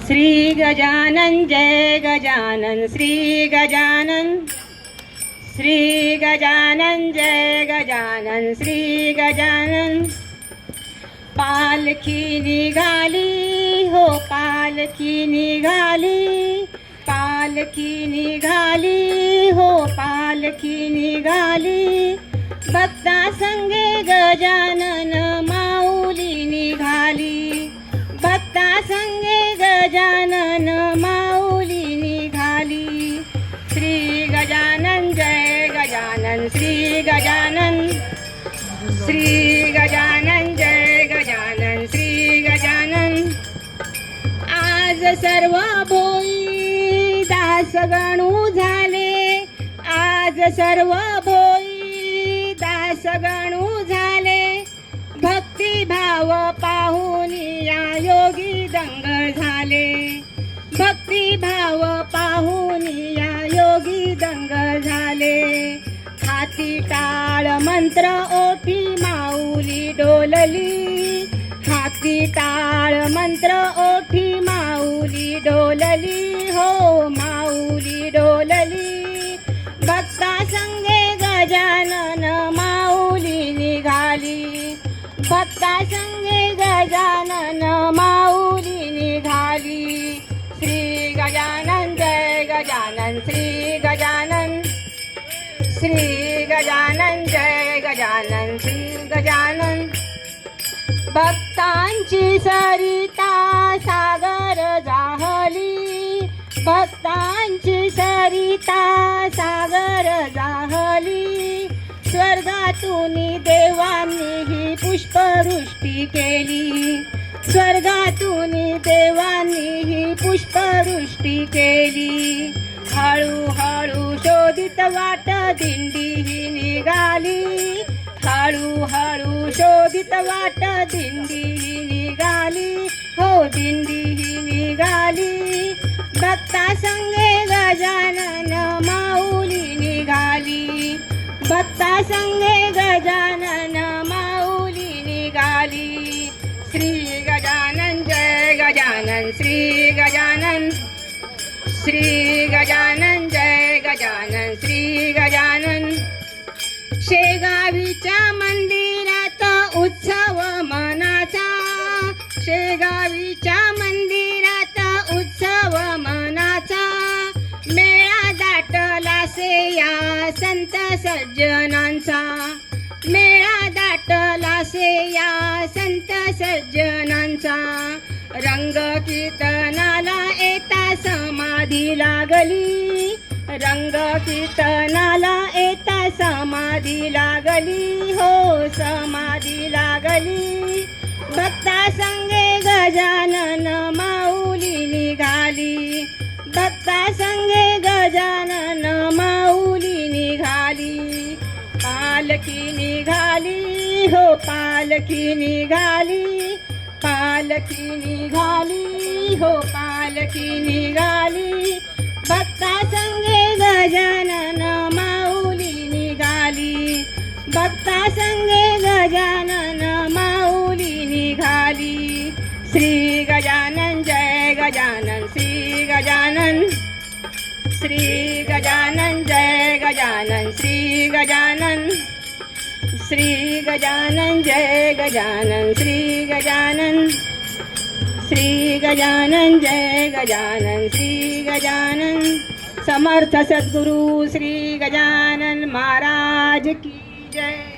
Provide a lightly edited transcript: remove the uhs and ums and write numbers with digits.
श्री गजानन जय गजानन श्री गजानन, श्री गजानन जय गजानन श्री गजानन। पालखी निघाली हो पालखी निघाली, पालखी निघाली हो पालखी निघाली। भक्ता संगे गजानन माऊली निघाली, भक्ता संगे गजानन माऊली निघाली। श्री गजानन जय गजानन श्री गजानन, श्री गजानन जय गजानन श्री गजानन। आज सर्व भोई दास गणू झाले, आज सर्व भोई दास गणू झाले। भक्तिभाव पाहून या योगी दंग झाले, भक्तिभाव पाहून या योगी दंग झाले। हाती टाळ मंत्र ओठी माऊली डोलली, हाती टाळ मंत्र ओठी माऊली डोलली हो माऊली डोलली। भक्ता संगे गजानन माऊली निघाली, भक्ता संगे गजानन माऊली निघाली। श्री गजानन जय गजानन श्री गजानन, श्री गजानन जय गजानन श्री गजानन। भक्तांची सरिता सागर जाहली, भक्तांची सरिता सागर जाहली। स्वर्गातून देवांनी ही पुष्पवृष्टी केली, स्वर्गातून देवांनी ही पुष्पवृष्टी केली। हळूहळू शोधित वाट दिंडी ही निघाली, हळूहळू शोधित वाट दिंडी ही निघाली हो दिंडी ही निघाली। भक्ता संगे गजानन माऊली निघाली, भक्ता संगे गजानन माऊली निघाली। श्री गजानन जय गजानन श्री गजानन, श्री गजानन जय गजानन श्री गजानन। शेगावीच्या मंदिरात उत्सव मनाचा, शेगावीच्या मंदिरात उत्सव मनाचा। मेळा दाटला से या संत सज्जनांचा, मेळा दाटला से या संत सज्जनांचा। रंग कीर्तनाला येता समाधी लागली, रंग कीर्तनाला येता समाधी लागली हो समाधी लागली। भक्ता संगे गजानन माऊली निघाली, भक्ता संगे गजानन माऊली निघाली। पालखी निघाली हो पालखी निघाली, पालखी निघाली हो पालखी निघाली। भक्ता संगे गजानन माऊली निघाली, भक्ता संगे गजानन माऊली निघाली। श्री गजानन जय गजानन श्री गजानन, श्री गजानन जय गजानन श्री गजानन, श्री गजानन जय गजानन श्री गजानन, श्री गजानन जय गजानन श्री गजानन। समर्थ सद्गुरु श्री गजानन महाराज की जय।